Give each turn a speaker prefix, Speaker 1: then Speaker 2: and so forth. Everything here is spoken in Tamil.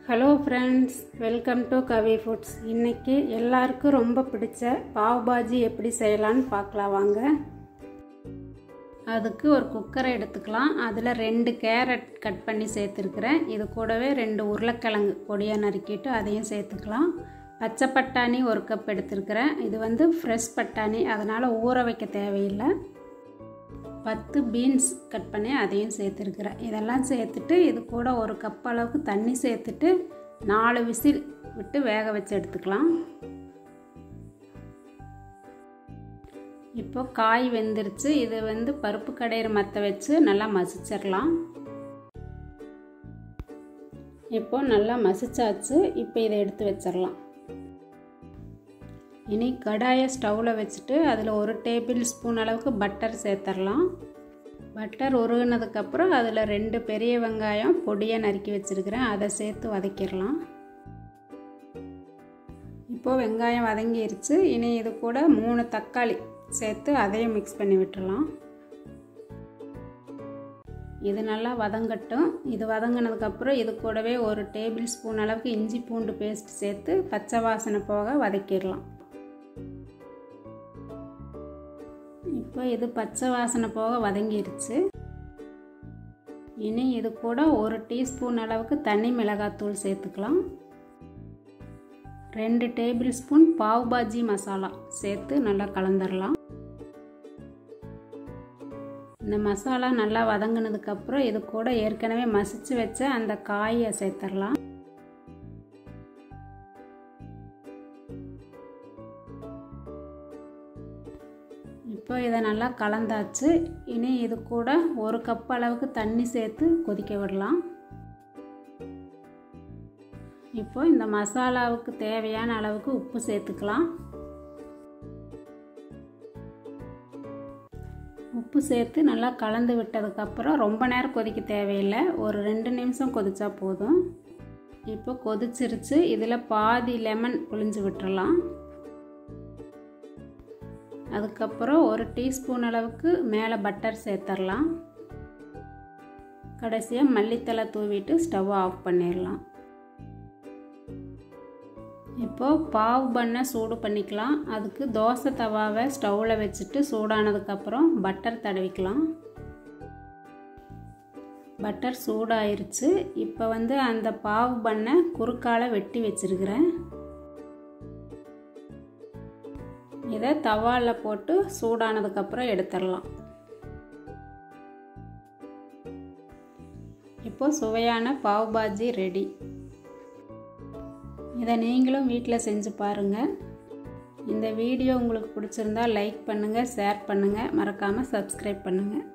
Speaker 1: Hello friends, welcome to Kavi Foods. இன்னைக்கு எல்லாருக்கும் ரொம்ப பிடிச்ச பாவ் பாஜி எப்படி செய்யலாம்னு பார்க்கலாம் வாங்க. அதுக்கு ஒரு குக்கரை எடுத்துக்கலாம். அதில் 2 கேரட் கட் பண்ணி சேர்த்துருக்கிறேன். இது கூடவே 2 உருளைக்கிழங்கு பொடியாக நறுக்கிட்டு அதையும் சேர்த்துக்கலாம். பச்சை பட்டாணி 1 கப் எடுத்துருக்கிறேன். இது ஃப்ரெஷ் பட்டாணி, அதனால் ஊற வைக்க தேவையில்லை. 10 பீன்ஸ் கட் பண்ணி அதையும் சேர்த்துருக்கிறேன். இதெல்லாம் சேர்த்துட்டு இது கூட 1 கப் அளவுக்கு தண்ணி சேர்த்துட்டு 4 விசில் விட்டு வேக வச்சு எடுத்துக்கலாம். இப்போ காய் வெந்துருச்சு. இது பருப்பு கடையிற மத்த வச்சு நல்லா மசிச்சிடலாம். இப்போ நல்லா மசிச்சாச்சு. இப்போ இதை எடுத்து வச்சிடலாம். இனி கடாயை ஸ்டவ்வில் வச்சுட்டு அதில் 1 டேபிள் ஸ்பூன் அளவுக்கு பட்டர் சேர்த்துடலாம். பட்டர் உருகினதுக்கப்புறம் அதில் 2 பெரிய வெங்காயம் பொடியாக நறுக்கி வச்சுருக்கிறேன், அதை சேர்த்து வதக்கிடலாம். இப்போது வெங்காயம் வதங்கிருச்சு. இனி இது கூட 3 தக்காளி சேர்த்து அதையும் மிக்ஸ் பண்ணி விட்டுடலாம். இது நல்லா வதங்கட்டும். இது வதங்கினதுக்கப்புறம் இது கூடவே 1 டேபிள் ஸ்பூன் அளவுக்கு இஞ்சி பூண்டு பேஸ்ட் சேர்த்து பச்சை வாசனை போக வதக்கிடலாம். இப்போ இது பச்சை வாசனை போக வதங்கிருச்சு. இனி இது கூட 1 டீஸ்பூன் அளவுக்கு தனி மிளகாத்தூள் சேர்த்துக்கலாம். 2 டேபிள் ஸ்பூன் பாவ் பாஜி மசாலா சேர்த்து நல்லா கலந்துடலாம். இந்த மசாலா நல்லா வதங்கினதுக்கப்புறம் இது கூட ஏற்கனவே மசிச்சு வச்ச அந்த காயை சேர்த்துடலாம். இப்போ இதை நல்லா கலந்தாச்சு. இனி இது கூட 1 கப் அளவுக்கு தண்ணி சேர்த்து கொதிக்க விடலாம். இப்போ இந்த மசாலாவுக்கு தேவையான அளவுக்கு உப்பு சேர்த்துக்கலாம். உப்பு சேர்த்து நல்லா கலந்து விட்டதுக்கப்புறம் ரொம்ப நேரம் கொதிக்க தேவையில்லை, ஒரு 2 நிமிஷம் கொதிச்சா போதும். இப்போ கொதிச்சிருச்சு. இதில் பாதி லெமன் புழிஞ்சு விட்டுறலாம். அதுக்கப்புறம் 1 டீஸ்பூன் அளவுக்கு மேலே பட்டர் சேர்த்துடலாம். கடைசியாக மல்லித்தலை தூவிட்டு ஸ்டவ் ஆஃப் பண்ணிடலாம். இப்போது பாவ் பண்ணை சூடு பண்ணிக்கலாம். அதுக்கு தோசை தவாவை ஸ்டவ்வில் வச்சுட்டு சூடானதுக்கப்புறம் பட்டர் தடவிக்கலாம். பட்டர் சூடாயிருச்சு. இப்போ அந்த பாவ் பண்ணை குறுக்கால வெட்டி வச்சுருக்கிறேன். இதை தவாவில் போட்டு சூடானதுக்கப்புறம் எடுத்துடலாம். இப்போ சுவையான பாவ் பாஜி ரெடி. இதை நீங்களும் வீட்டில் செஞ்சு பாருங்கள். இந்த வீடியோ உங்களுக்கு பிடிச்சிருந்தா லைக் பண்ணுங்கள், ஷேர் பண்ணுங்கள், மறக்காமல் சப்ஸ்கிரைப் பண்ணுங்கள்.